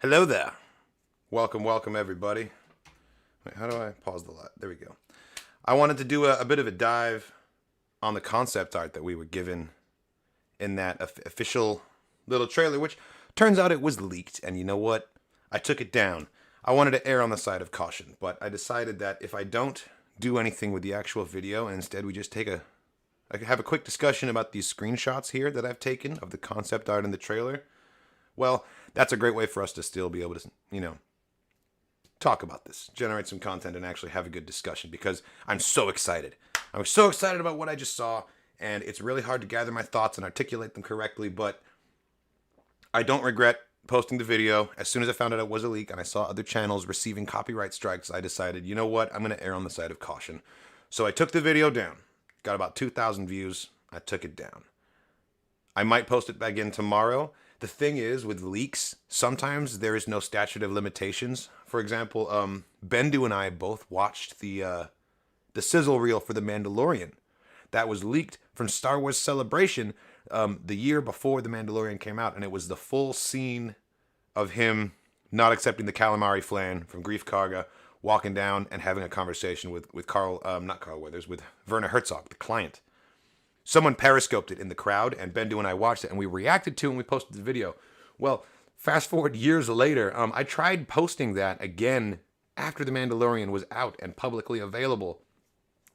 Hello there. Welcome everybody. Wait, how do I pause the live? There we go. I wanted to do a bit of a dive on the concept art that we were given in that official little trailer, which turns out it was leaked. And you know what? I took it down. I wanted to err on the side of caution, but I decided that if I don't do anything with the actual video, and instead we just I could have a quick discussion about these screenshots here that I've taken of the concept art in the trailer. Well, that's a great way for us to still be able to, talk about this, generate some content, and actually have a good discussion because I'm so excited. I'm so excited about what I just saw, and it's really hard to gather my thoughts and articulate them correctly, but I don't regret posting the video. As soon as I found out it was a leak and I saw other channels receiving copyright strikes, I decided, you know what, I'm going to err on the side of caution. So I took the video down. Got about 2,000 views. I took it down. I might post it back in tomorrow. The thing is, with leaks, sometimes there is no statute of limitations. For example, Bendu and I both watched the sizzle reel for The Mandalorian. That was leaked from Star Wars Celebration the year before The Mandalorian came out, and it was the full scene of him not accepting the calamari flan from Grief Karga, walking down and having a conversation with not Carl Weathers, with Werner Herzog, the client. Someone periscoped it in the crowd, and Bendu and I watched it, and we reacted to it, and we posted the video. Well, fast forward years later, I tried posting that again after The Mandalorian was out and publicly available.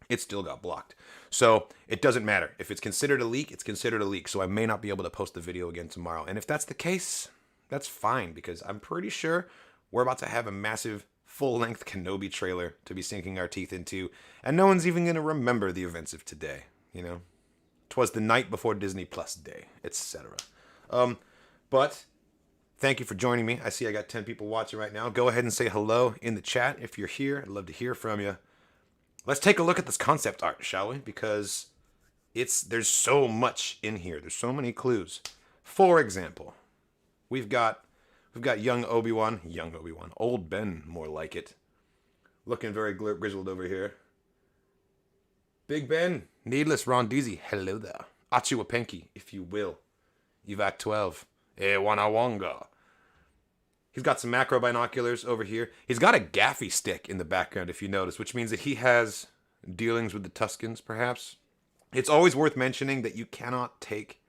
It still got blocked. So it doesn't matter. If it's considered a leak, it's considered a leak. So I may not be able to post the video again tomorrow. And if that's the case, that's fine, because I'm pretty sure we're about to have a massive full-length Kenobi trailer to be sinking our teeth into, and no one's even going to remember the events of today, 'Twas the night before Disney Plus Day, etc. But thank you for joining me. I see I got 10 people watching right now. Go ahead and say hello in the chat if you're here. I'd love to hear from you. Let's take a look at this concept art, shall we? Because there's so much in here. There's so many clues. For example, we've got young Obi-Wan, old Ben, more like it, looking very grizzled over here. Big Ben, Needless Ron Deasy, hello there. Achiwapenki, if you will. Evac 12, Wanawanga. He's got some macro binoculars over here. He's got a gaffy stick in the background, if you notice, which means that he has dealings with the Tuskens, perhaps. It's always worth mentioning that you cannot take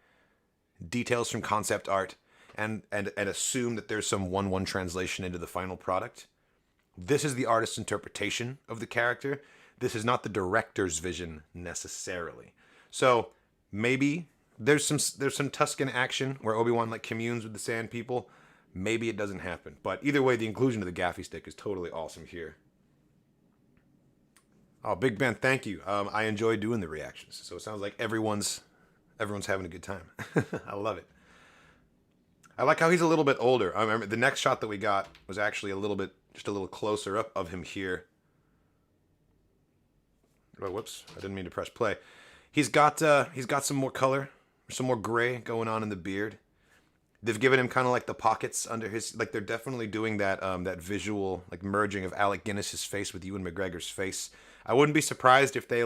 details from concept art and assume that there's some 1-1 translation into the final product. This is the artist's interpretation of the character. This is not the director's vision necessarily. So maybe there's some Tusken action where Obi-Wan communes with the Sand People. Maybe it doesn't happen. But either way, the inclusion of the gaffy stick is totally awesome here. Oh, Big Ben, thank you. I enjoy doing the reactions. So it sounds like everyone's having a good time. I love it. I like how he's a little bit older. I remember the next shot that we got was actually just a little closer up of him here. Oh, whoops! I didn't mean to press play. He's got some more color, some more gray going on in the beard. They've given him kind of like the pockets under his, they're definitely doing that that visual merging of Alec Guinness's face with Ewan McGregor's face. I wouldn't be surprised if they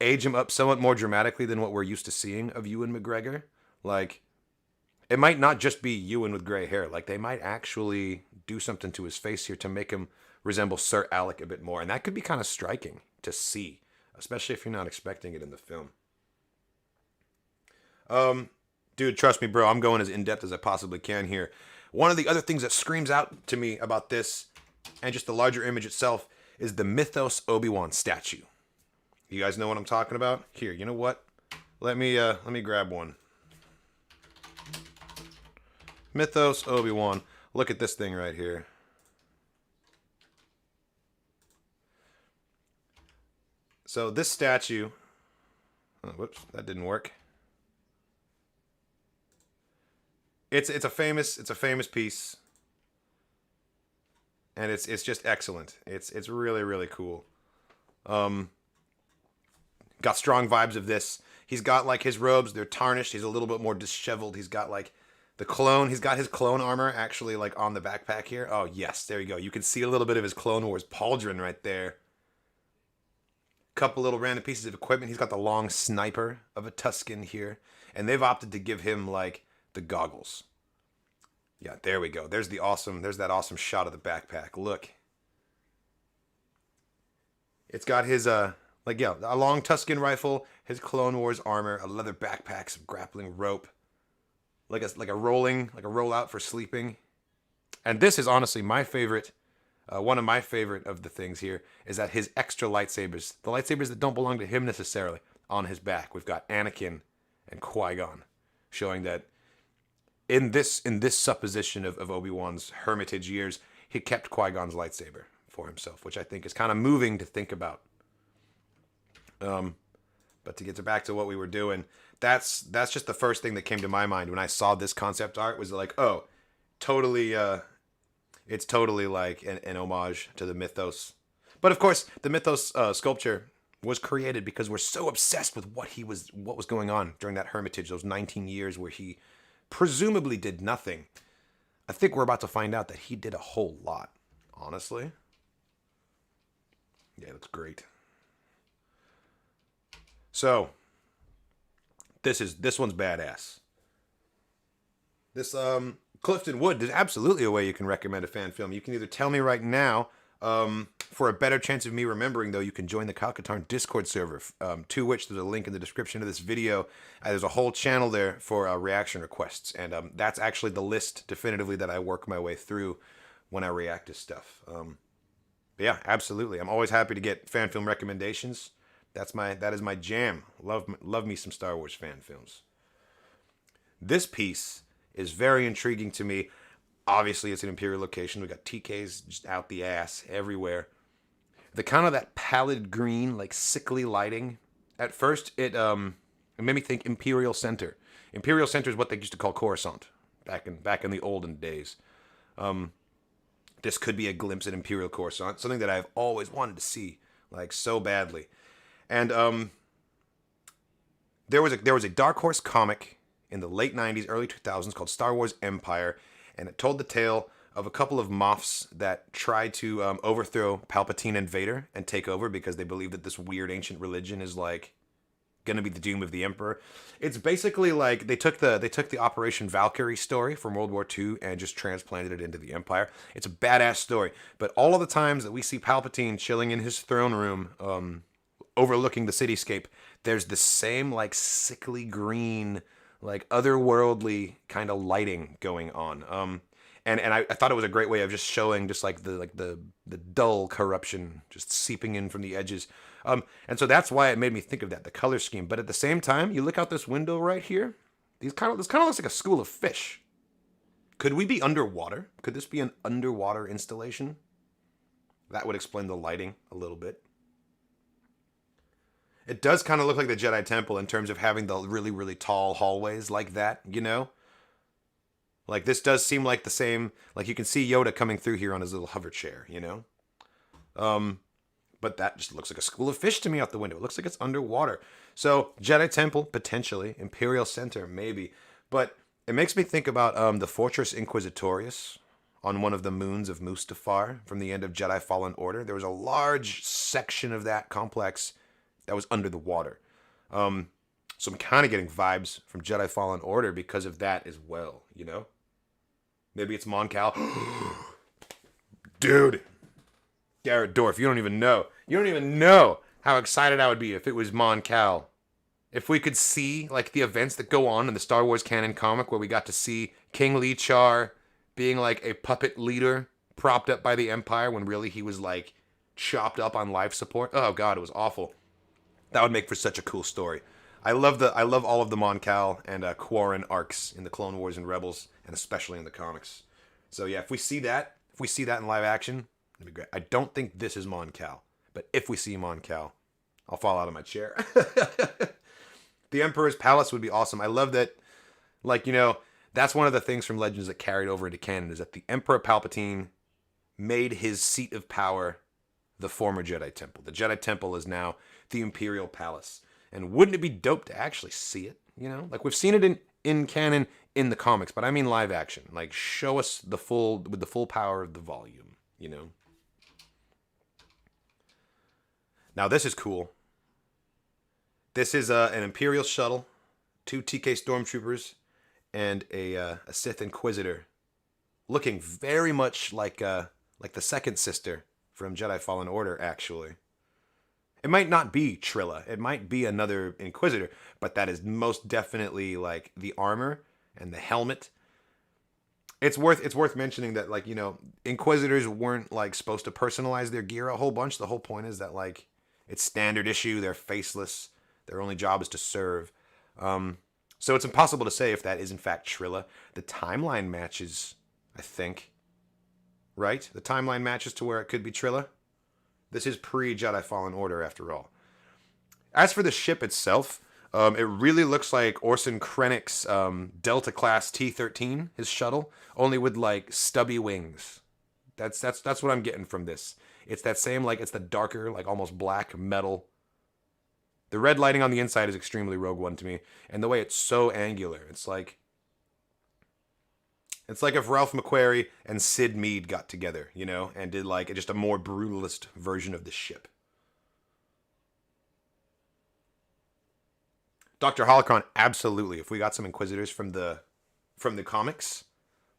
age him up somewhat more dramatically than what we're used to seeing of Ewan McGregor. It might not just be Ewan with gray hair. They might actually do something to his face here to make him resemble Sir Alec a bit more, and that could be kind of striking to see, especially if you're not expecting it in the film. Dude, trust me, bro, I'm going as in-depth as I possibly can here. One of the other things that screams out to me about this, and just the larger image itself, is the Mythos Obi-Wan statue. You guys know what I'm talking about? Here, you know what? Let me grab one. Mythos Obi-Wan. Look at this thing right here. So this statue, whoops, that didn't work. It's a famous piece, and it's just excellent. It's really, really cool. Got strong vibes of this. He's got his robes, they're tarnished. He's a little bit more disheveled. He's got the clone. He's got his clone armor actually on the backpack here. Oh yes, there you go. You can see a little bit of his Clone Wars pauldron right there. Couple little random pieces of equipment. He's got the long sniper of a Tusken here, and they've opted to give him the goggles. Yeah, there we go. There's that awesome shot of the backpack. Look. It's got his a long Tuscan rifle, his Clone Wars armor, a leather backpack, some grappling rope, like a rollout for sleeping. And this is honestly my favorite. One of my favorite of the things here is that his extra lightsabers, the lightsabers that don't belong to him necessarily, on his back. We've got Anakin and Qui-Gon, showing that in this supposition of Obi-Wan's hermitage years, he kept Qui-Gon's lightsaber for himself, which I think is kind of moving to think about. But to get back to what we were doing, that's just the first thing that came to my mind when I saw this concept art. Was like, oh, totally, it's totally like an homage to the Mythos. But of course, the Mythos sculpture was created because we're so obsessed with what was going on during that hermitage, those 19 years where he presumably did nothing. I think we're about to find out that he did a whole lot, honestly. Yeah, it looks great. So, this one's badass. This Clifton Wood, there's absolutely a way you can recommend a fan film. You can either tell me right now, for a better chance of me remembering, though, you can join the Kyle Katarn Discord server, to which there's a link in the description of this video. There's a whole channel there for reaction requests, and that's actually the list, definitively, that I work my way through when I react to stuff. But yeah, absolutely. I'm always happy to get fan film recommendations. That is my jam. Love me some Star Wars fan films. This piece is very intriguing to me. Obviously, it's an Imperial location. We got TKs just out the ass everywhere. The kind of that pallid green, like sickly lighting. At first, it made me think Imperial Center. Imperial Center is what they used to call Coruscant back in the olden days. This could be a glimpse at Imperial Coruscant, something that I've always wanted to see, like so badly. And there was a Dark Horse comic in the late 90s, early 2000s called Star Wars Empire, and it told the tale of a couple of Moffs that tried to overthrow Palpatine and Vader and take over because they believe that this weird ancient religion is like going to be the doom of the Emperor. It's basically like they took the Operation Valkyrie story from World War II and just transplanted it into the Empire. It's a badass story, but all of the times that we see Palpatine chilling in his throne room, overlooking the cityscape, there's the same like sickly green, like otherworldly kind of lighting going on. And I thought it was a great way of just showing just like the dull corruption just seeping in from the edges. And so that's why it made me think of that, the color scheme. But at the same time, you look out this window right here, this kind of looks like a school of fish. Could we be underwater? Could this be an underwater installation? That would explain the lighting a little bit. It does kind of look like the Jedi Temple in terms of having the really, really tall hallways like that, you know? Like, this does seem like the same, like you can see Yoda coming through here on his little hover chair, you know? But that just looks like a school of fish to me out the window. It looks like it's underwater. So, Jedi Temple, potentially. Imperial Center, maybe. But it makes me think about the Fortress Inquisitorius on one of the moons of Mustafar from the end of Jedi Fallen Order. There was a large section of that complex that was under the water. So I'm kind of getting vibes from Jedi Fallen Order because of that as well, you know? Maybe it's Mon Cal. Dude! Garrett Dorff, you don't even know. You don't even know how excited I would be if it was Mon Cal. If we could see, like, the events that go on in the Star Wars canon comic where we got to see King Lee Char being, like, a puppet leader propped up by the Empire when really he was, like, chopped up on life support. Oh, God, it was awful. That would make for such a cool story. I love all of the Mon Cal and Quarren arcs in the Clone Wars and Rebels, and especially in the comics. So yeah, if we see that in live action, it'd be great. I don't think this is Mon Cal, but if we see Mon Cal, I'll fall out of my chair. The Emperor's Palace would be awesome. I love that, like, you know, that's one of the things from Legends that carried over into canon, is that the Emperor Palpatine made his seat of power the former Jedi Temple. The Jedi Temple is now the Imperial Palace. And wouldn't it be dope to actually see it? You know, like we've seen it in canon in the comics, but I mean live action. Like show us with the full power of the volume, you know? Now this is cool. This is an Imperial shuttle, 2 TK stormtroopers, and a Sith Inquisitor looking very much like the second sister from Jedi Fallen Order, actually. It might not be Trilla. It might be another Inquisitor, but that is most definitely like the armor and the helmet. It's worth mentioning that, like, you know, Inquisitors weren't like supposed to personalize their gear a whole bunch. The whole point is that, like, it's standard issue. They're faceless. Their only job is to serve. So it's impossible to say if that is in fact Trilla. The timeline matches, I think. Right? The timeline matches to where it could be Trilla. This is pre-Jedi Fallen Order, after all. As for the ship itself, it really looks like Orson Krennic's Delta-class T-13, his shuttle, only with, like, stubby wings. That's what I'm getting from this. It's that same, like, it's the darker, like, almost black metal. The red lighting on the inside is extremely Rogue One to me, and the way it's so angular. It's like if Ralph McQuarrie and Sid Mead got together, you know, and did like just a more brutalist version of the ship. Dr. Holocron, absolutely. If we got some Inquisitors from the comics,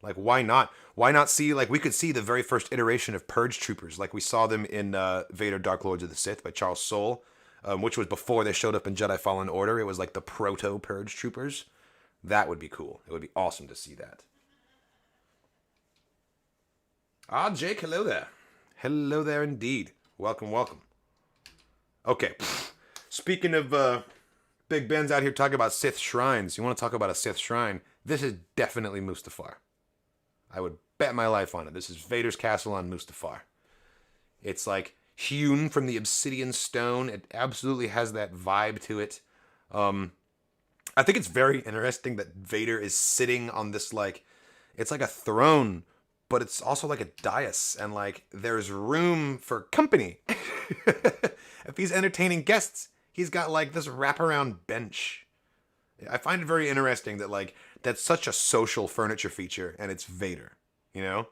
like, why not? Why not see, like, we could see the very first iteration of Purge Troopers, like we saw them in Vader Dark Lords of the Sith by Charles Soule, which was before they showed up in Jedi Fallen Order. It was like the proto Purge Troopers. That would be cool. It would be awesome to see that. Ah, Jake, hello there. Hello there indeed. Welcome, welcome. Okay, speaking of Big Ben's out here talking about Sith shrines. You want to talk about a Sith shrine? This is definitely Mustafar. I would bet my life on it. This is Vader's castle on Mustafar. It's like hewn from the obsidian stone. It absolutely has that vibe to it. I think it's very interesting that Vader is sitting on this, like, it's like a throne, but it's also like a dais, and like there's room for company. If he's entertaining guests, he's got like this wraparound bench. I find it very interesting that, like, that's such a social furniture feature, and it's Vader, you know?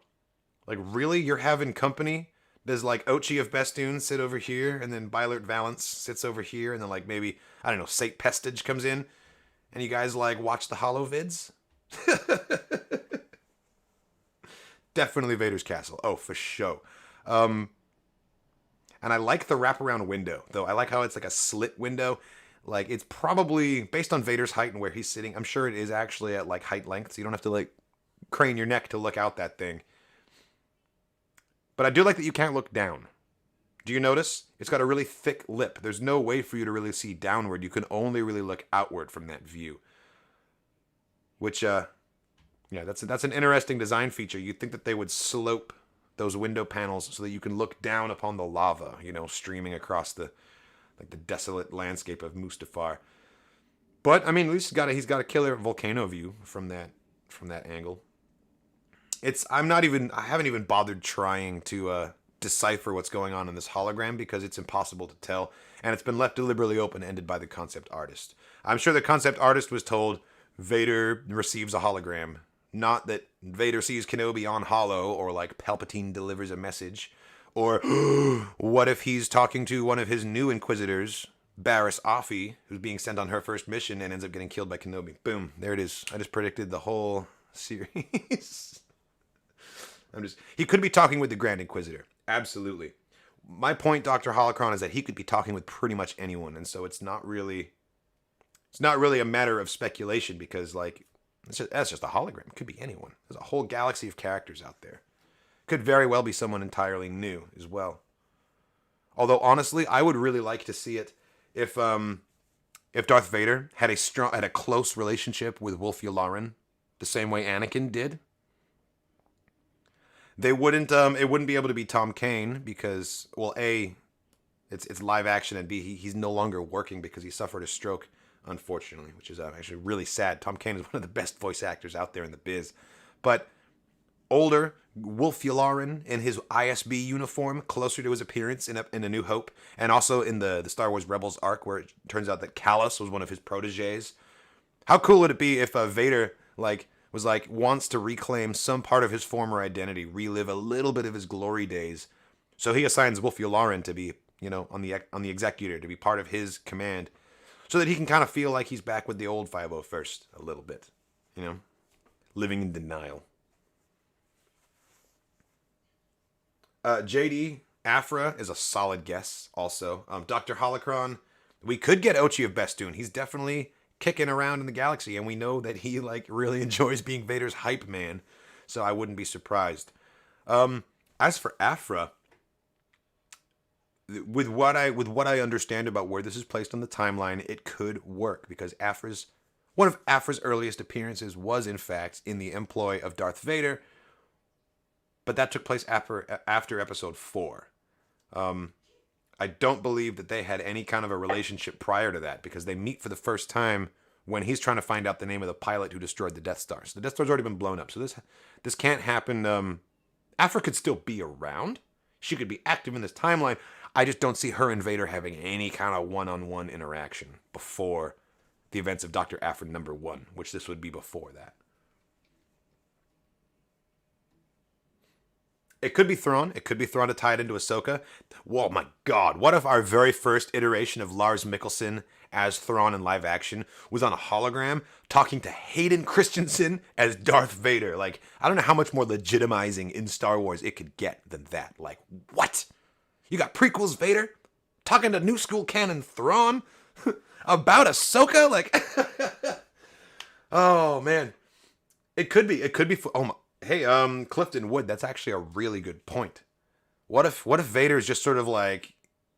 Like, really? You're having company? Does, like, Ochi of Bestoon sit over here, and then Bylert Valance sits over here, and then, like, maybe, I don't know, Sate Pestage comes in, and you guys, like, watch the holo vids? Definitely Vader's castle. Oh, for sure. And I like the wraparound window, though. I like how it's like a slit window. Like, it's probably, based on Vader's height and where he's sitting, I'm sure it is actually at, like, height length, so you don't have to, like, crane your neck to look out that thing. But I do like that you can't look down. Do you notice? It's got a really thick lip. There's no way for you to really see downward. You can only really look outward from that view. Which, yeah, that's an interesting design feature. You'd think that they would slope those window panels so that you can look down upon the lava, you know, streaming across the, like, the desolate landscape of Mustafar. But I mean, at least he's got a killer volcano view from that angle. I haven't even bothered trying to decipher what's going on in this hologram because it's impossible to tell, and it's been left deliberately open-ended by the concept artist. I'm sure the concept artist was told Vader receives a hologram, not that Vader sees Kenobi on holo, or like Palpatine delivers a message, or what if he's talking to one of his new Inquisitors, Barriss Offee, who's being sent on her first mission and ends up getting killed by Kenobi. Boom, there it is. I just predicted the whole series. He could be talking with the Grand Inquisitor. Absolutely. My point, Dr. Holocron, is that he could be talking with pretty much anyone, and so it's not really a matter of speculation because, like, that's just a hologram. It could be anyone. There's a whole galaxy of characters out there. Could very well be someone entirely new as well. Although, honestly, I would really like to see it if Darth Vader had a close relationship with Wolf Yularen, the same way Anakin did. It wouldn't be able to be Tom Kane because, well, A, it's live action, and B, he's no longer working because he suffered a stroke, unfortunately, which is actually really sad. Tom Kane is one of the best voice actors out there in the biz. But older Wolf Yularen in his ISB uniform, closer to his appearance in A New Hope, and also in the Star Wars Rebels arc, where it turns out that Callus was one of his proteges. How cool would it be if Vader wants to reclaim some part of his former identity, relive a little bit of his glory days, so he assigns Wolf Yularen to be, you know, on the Executor, to be part of his command, so that he can kind of feel like he's back with the old 501st a little bit, you know, living in denial. JD Afra is a solid guess. Also, Dr. Holocron. We could get Ochi of Bestoon. He's definitely kicking around in the galaxy, and we know that he like really enjoys being Vader's hype man. So I wouldn't be surprised. As for Afra, with what I understand about where this is placed on the timeline, it could work because one of Afra's earliest appearances was in fact in the employ of Darth Vader, but that took place after Episode 4. I don't believe that they had any kind of a relationship prior to that because they meet for the first time when he's trying to find out the name of the pilot who destroyed the Death Star. So the Death Star's already been blown up. So this can't happen. Afra could still be around. She could be active in this timeline. I just don't see her and Vader having any kind of one-on-one interaction before the events of Dr. Afra #1, which this would be before that. It could be Thrawn. It could be Thrawn to tie it into Ahsoka. Whoa, my God. What if our very first iteration of Lars Mikkelsen as Thrawn in live action was on a hologram talking to Hayden Christensen as Darth Vader? Like, I don't know how much more legitimizing in Star Wars it could get than that. Like, what? You got prequels Vader talking to new school canon Thrawn about Ahsoka? Like, oh, man. It could be. Oh, my. Hey, Clifton Wood, that's actually a really good point. What if Vader is just sort of like,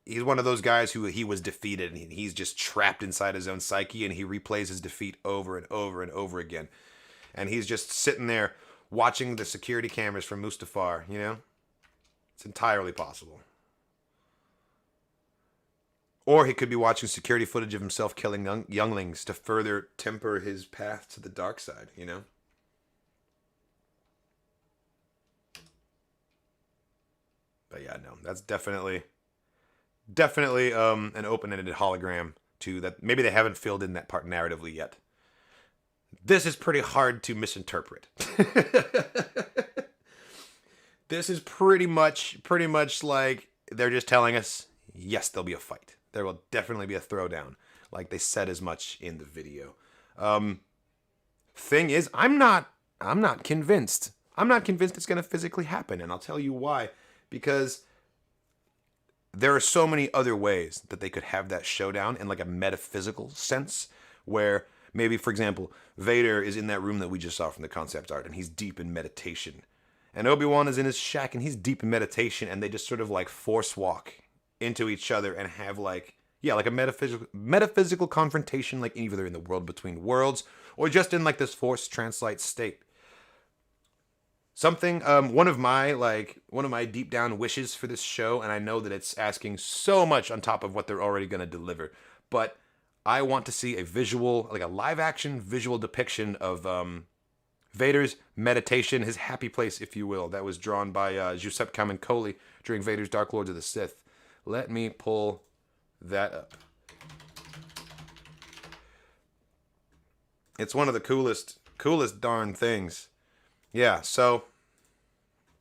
he's one of those guys who he was defeated and he's just trapped inside his own psyche and he replays his defeat over and over and over again. And he's just sitting there watching the security cameras from Mustafar, you know? It's entirely possible. Or he could be watching security footage of himself killing younglings to further temper his path to the dark side, you know? But yeah, no, that's definitely an open-ended hologram to that. Maybe they haven't filled in that part narratively yet. This is pretty hard to misinterpret. This is pretty much like they're just telling us, yes, there'll be a fight. There will definitely be a throwdown, like they said as much in the video. Thing is, I'm not convinced. I'm not convinced it's going to physically happen, and I'll tell you why. Because there are so many other ways that they could have that showdown in like a metaphysical sense, where maybe, for example, Vader is in that room that we just saw from the concept art, and he's deep in meditation. And Obi-Wan is in his shack, and he's deep in meditation, and they just sort of like force walk into each other and have like a metaphysical confrontation, like either in the world between worlds or just in like this force translite state. Something, one of my deep down wishes for this show, and I know that it's asking so much on top of what they're already going to deliver, but I want to see a visual, like a live action visual depiction of Vader's meditation, his happy place, if you will, that was drawn by Giuseppe Camuncoli during Vader's Dark Lords of the Sith. Let me pull that up. It's one of the coolest darn things. Yeah, so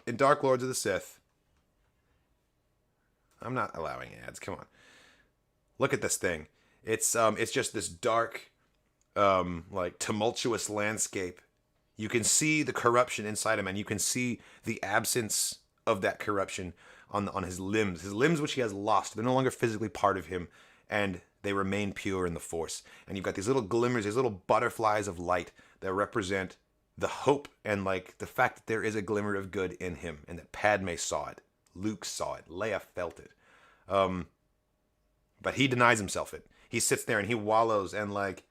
in Dark Lords of the Sith, I'm not allowing ads. Come on, look at this thing. It's just this dark, like tumultuous landscape. You can see the corruption inside him, and you can see the absence of that corruption on his limbs. His limbs, which he has lost, they're no longer physically part of him, and they remain pure in the Force. And you've got these little glimmers, these little butterflies of light that represent the hope and like the fact that there is a glimmer of good in him, and that Padme saw it, Luke saw it, Leia felt it. But he denies himself it. He sits there and he wallows, and like,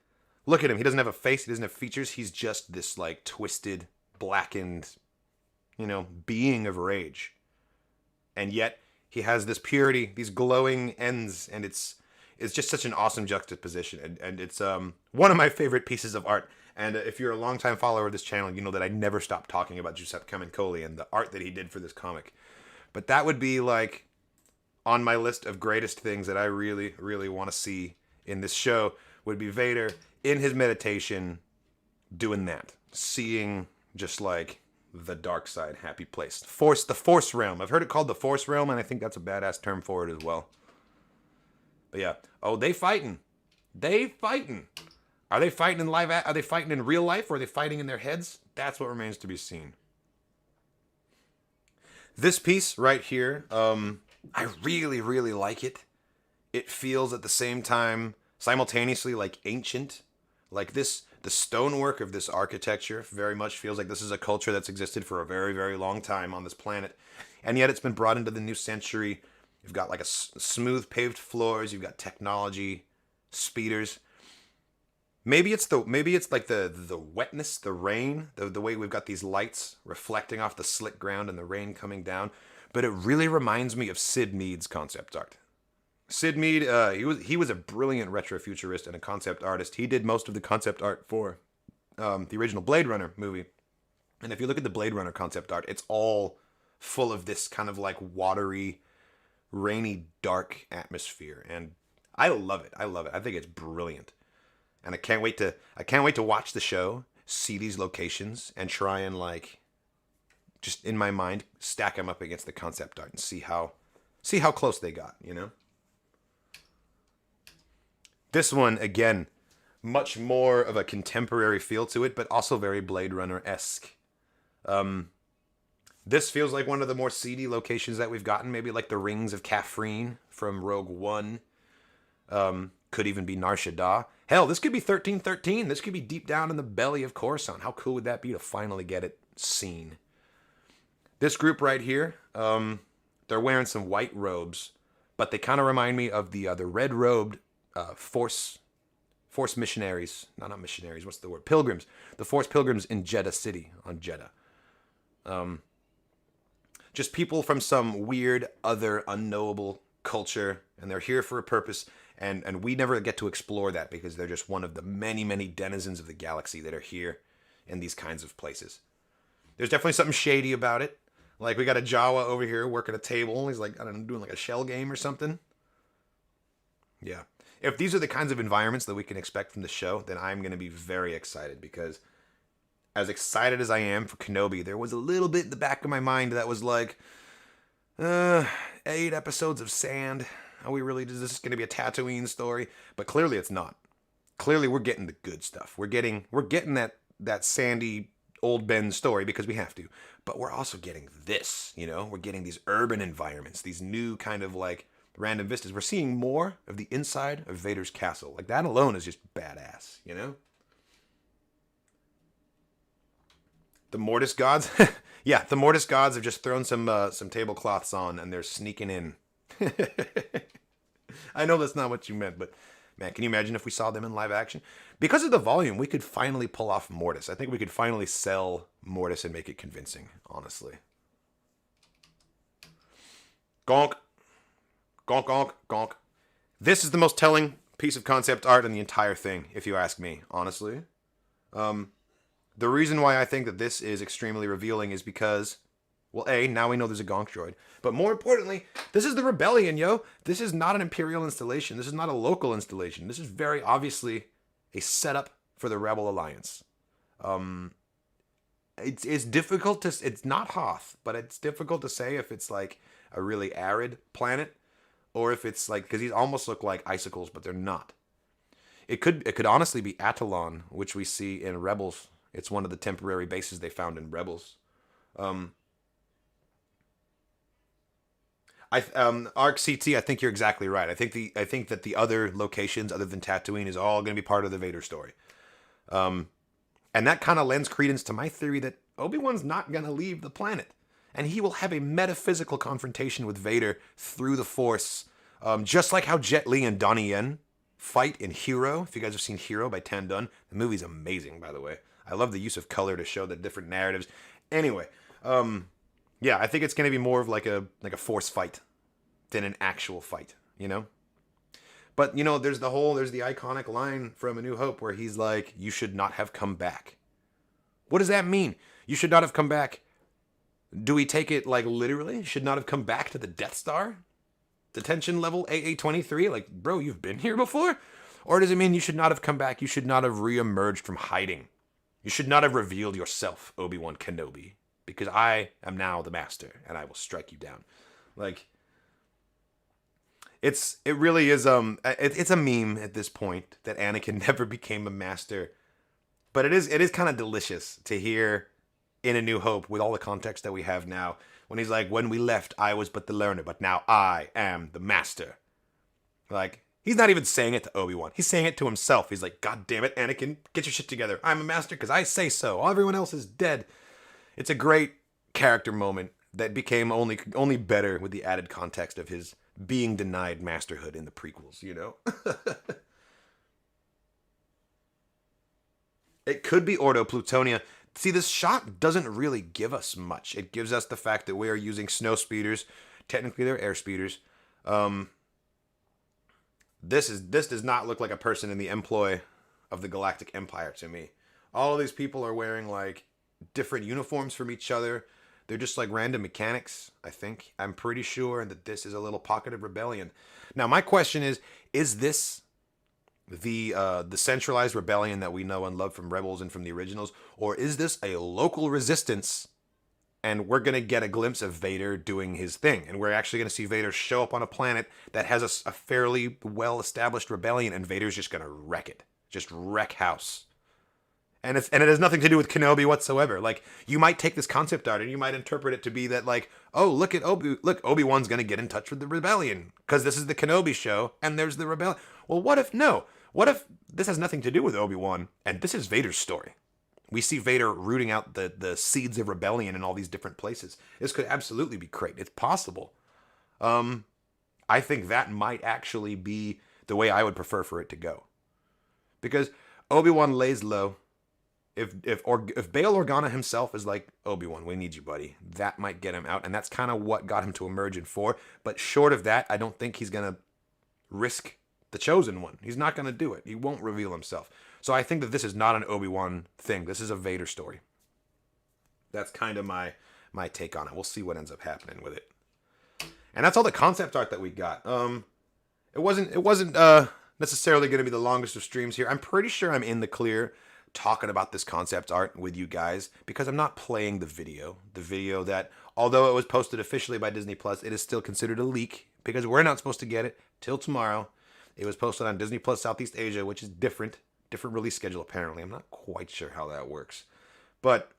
look at him. He doesn't have a face. He doesn't have features. He's just this like twisted, blackened, being of rage. And yet he has this purity, these glowing ends, and it's just such an awesome juxtaposition. And it's one of my favorite pieces of art. And if you're a longtime follower of this channel, you know that I never stop talking about Giuseppe Camuncoli and the art that he did for this comic. But that would be like on my list of greatest things that I really, really want to see in this show, would be Vader in his meditation doing that. Seeing just like the dark side, happy place. The Force realm. I've heard it called the Force realm, and I think that's a badass term for it as well. But yeah. Oh, they fighting. Are they fighting in are they fighting in real life, or are they fighting in their heads? That's what remains to be seen. This piece right here, I really, really like it. It feels at the same time simultaneously like ancient. Like this, the stonework of this architecture very much feels like this is a culture that's existed for a very, very long time on this planet. And yet it's been brought into the new century. You've got like a smooth paved floors. You've got technology, speeders. Maybe it's like the wetness, the rain, the way we've got these lights reflecting off the slick ground and the rain coming down. But it really reminds me of Sid Mead's concept art. Sid Mead, he was a brilliant retrofuturist and a concept artist. He did most of the concept art for the original Blade Runner movie. And if you look at the Blade Runner concept art, it's all full of this kind of like watery, rainy, dark atmosphere. And I love it. I love it. I think it's brilliant. And I can't wait to watch the show, see these locations, and try and like, just in my mind, stack them up against the concept art and see how close they got, you know? This one, again, much more of a contemporary feel to it, but also very Blade Runner-esque. This feels like one of the more seedy locations that we've gotten, maybe like the Rings of Kafrene from Rogue One. Could even be Nar Shaddaa. Hell, this could be 1313. This could be deep down in the belly of Coruscant. How cool would that be to finally get it seen? This group right here, they're wearing some white robes, but they kind of remind me of the red-robed Force missionaries. No, not missionaries. What's the word? Pilgrims. The Force pilgrims in Jeddah City on Jeddah. Just people from some weird, other, unknowable culture, and they're here for a purpose. And we never get to explore that because they're just one of the many, many denizens of the galaxy that are here in these kinds of places. There's definitely something shady about it. Like, we got a Jawa over here working a table. He's like, I don't know, doing like a shell game or something. Yeah. If these are the kinds of environments that we can expect from the show, then I'm going to be very excited because as excited as I am for Kenobi, there was a little bit in the back of my mind that was like, 8 episodes of sand. Are we really, is this going to be a Tatooine story? But clearly it's not. Clearly we're getting the good stuff. We're getting that sandy old Ben story because we have to. But we're also getting this, you know? We're getting these urban environments, these new kind of like random vistas. We're seeing more of the inside of Vader's castle. Like that alone is just badass, you know? The Mortis gods? Yeah, the Mortis gods have just thrown some tablecloths on and they're sneaking in. I know that's not what you meant, but man, can you imagine if we saw them in live action? Because of the volume, we could finally pull off Mortis. I think we could finally sell Mortis and make it convincing, honestly. Gonk. Gonk, gonk, gonk. This is the most telling piece of concept art in the entire thing, if you ask me, honestly. The reason why I think that this is extremely revealing is because, well, A, now we know there's a Gonk droid. But more importantly, this is the Rebellion, yo. This is not an Imperial installation. This is not a local installation. This is very obviously a setup for the Rebel Alliance. It's difficult to... It's not Hoth, but it's difficult to say if it's like a really arid planet or if it's like... Because these almost look like icicles, but they're not. It could honestly be Attilan, which we see in Rebels. It's one of the temporary bases they found in Rebels. Arc CT, I think you're exactly right. I think that the other locations other than Tatooine is all going to be part of the Vader story. And that kind of lends credence to my theory that Obi-Wan's not going to leave the planet. And he will have a metaphysical confrontation with Vader through the Force. Just like how Jet Li and Donnie Yen fight in Hero. If you guys have seen Hero by Tan Dun, the movie's amazing, by the way. I love the use of color to show the different narratives. Anyway, yeah, I think it's going to be more of like a Force fight than an actual fight, you know? But, you know, there's the iconic line from A New Hope where he's like, you should not have come back. What does that mean? You should not have come back. Do we take it like literally? Should not have come back to the Death Star? Detention level AA-23? Like, bro, you've been here before? Or does it mean you should not have come back? You should not have re-emerged from hiding. You should not have revealed yourself, Obi-Wan Kenobi. Because I am now the master, and I will strike you down. Like, it really is, it's a meme at this point that Anakin never became a master. But it is kind of delicious to hear in A New Hope, with all the context that we have now, when he's like, when we left, I was but the learner, but now I am the master. Like, he's not even saying it to Obi-Wan. He's saying it to himself. He's like, God damn it, Anakin, get your shit together. I'm a master because I say so. Everyone else is dead. It's a great character moment that became only better with the added context of his being denied masterhood in the prequels, you know? It could be Ordo Plutonia. See, this shot doesn't really give us much. It gives us the fact that we are using snow speeders. Technically, they're air speeders. This does not look like a person in the employ of the Galactic Empire to me. All of these people are wearing, like, different uniforms from each other. They're just, like, random mechanics, I think. I'm pretty sure that this is a little pocket of rebellion. Now, my question is this the centralized rebellion that we know and love from Rebels and from the originals, or is this a local resistance and we're going to get a glimpse of Vader doing his thing, and we're actually going to see Vader show up on a planet that has a fairly well-established rebellion, and Vader's just going to wreck it, just wreck house. And it has nothing to do with Kenobi whatsoever. Like, you might take this concept art and you might interpret it to be that, like, oh, look, Obi-Wan's going to get in touch with the rebellion because this is the Kenobi show and there's the rebellion. Well, what if no? What if this has nothing to do with Obi-Wan and this is Vader's story? We see Vader rooting out the seeds of rebellion in all these different places. This could absolutely be great. It's possible. I think that might actually be the way I would prefer for it to go. Because Obi-Wan lays low. If Bail Organa himself is like, Obi-Wan, we need you, buddy, that might get him out, and that's kind of what got him to emerge in 4. But short of that, I don't think he's going to risk the Chosen One. He's not going to do it. He won't reveal himself. So I think that this is not an Obi-Wan thing. This is a Vader story. That's kind of my take on it. We'll see what ends up happening with it. And that's all the concept art that we got. It wasn't necessarily going to be the longest of streams here. I'm pretty sure I'm in the clear talking about this concept art with you guys because I'm not playing the video. The video that, although it was posted officially by Disney Plus, it is still considered a leak because we're not supposed to get it till tomorrow. It was posted on Disney Plus Southeast Asia, which is different release schedule apparently. I'm not quite sure how that works, but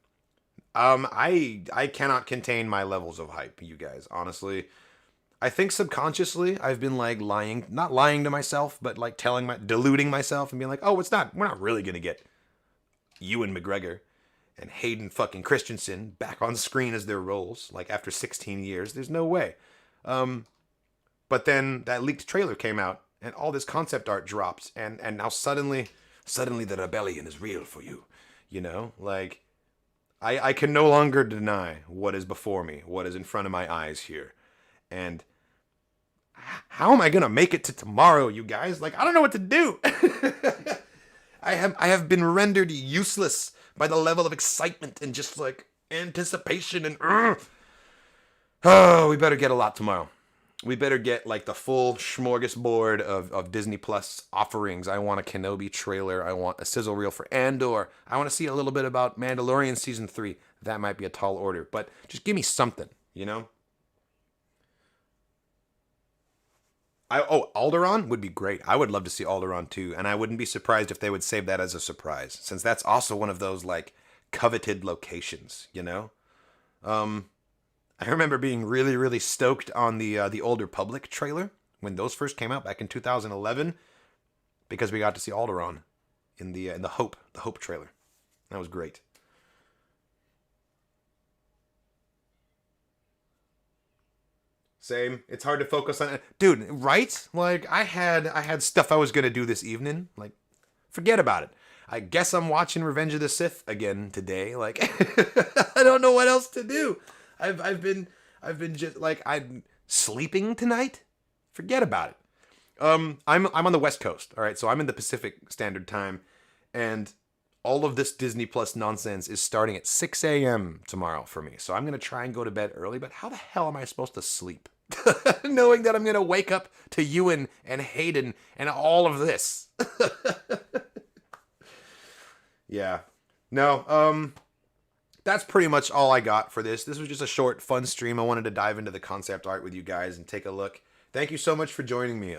I cannot contain my levels of hype, you guys. Honestly, I think subconsciously I've been like not lying to myself, but like deluding myself and being like, oh, we're not really gonna get Ewan McGregor and Hayden fucking Christensen back on screen as their roles, like after 16 years. There's no way. But then that leaked trailer came out and all this concept art dropped, and now suddenly the rebellion is real for you. You know, like I can no longer deny what is before me, what is in front of my eyes here. And how am I gonna make it to tomorrow, you guys? Like, I don't know what to do. I have been rendered useless by the level of excitement and just like anticipation and oh, we better get a lot tomorrow. We better get like the full smorgasbord of Disney Plus offerings. I want a Kenobi trailer. I want a sizzle reel for Andor. I want to see a little bit about Mandalorian Season 3. That might be a tall order, but just give me something, you know? Alderaan would be great. I would love to see Alderaan too, and I wouldn't be surprised if they would save that as a surprise, since that's also one of those like coveted locations, you know. I remember being really, really stoked on the Old Republic trailer when those first came out back in 2011, because we got to see Alderaan in the Hope trailer. That was great. Same. It's hard to focus on it. Dude, right? Like, I had stuff I was going to do this evening. Like, forget about it. I guess I'm watching Revenge of the Sith again today. Like, I don't know what else to do. I've been just, like, I'm sleeping tonight? Forget about it. I'm on the West Coast, all right? So I'm in the Pacific Standard Time, and all of this Disney Plus nonsense is starting at 6 a.m. tomorrow for me. So I'm going to try and go to bed early, but how the hell am I supposed to sleep? Knowing that I'm going to wake up to Ewan and Hayden and all of this. Yeah. No, that's pretty much all I got for this. This was just a short, fun stream. I wanted to dive into the concept art with you guys and take a look. Thank you so much for joining me.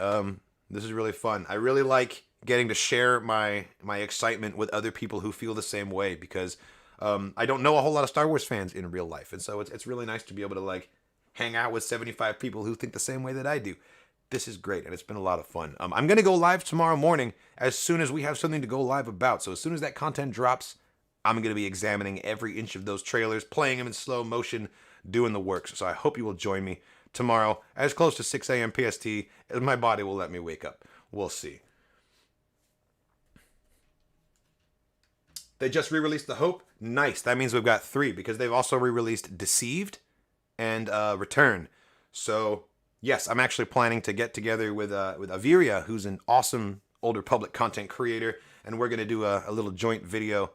This is really fun. I really like getting to share my excitement with other people who feel the same way, because I don't know a whole lot of Star Wars fans in real life, and so it's really nice to be able to like hang out with 75 people who think the same way that I do. This is great, and it's been a lot of fun. I'm going to go live tomorrow morning as soon as we have something to go live about. So as soon as that content drops, I'm going to be examining every inch of those trailers, playing them in slow motion, doing the works. So I hope you will join me tomorrow as close to 6 a.m. PST as my body will let me wake up. We'll see. They just re-released The Hope. Nice. That means we've got 3 because they've also re-released Deceived and Return. So yes, I'm actually planning to get together with Averia, who's an awesome Old Republic content creator, and we're going to do a little joint video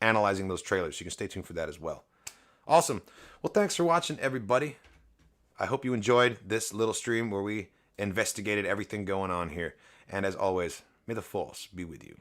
analyzing those trailers. You can stay tuned for that as well. Awesome. Well, thanks for watching, everybody. I hope you enjoyed this little stream where we investigated everything going on here. And as always, may the Force be with you.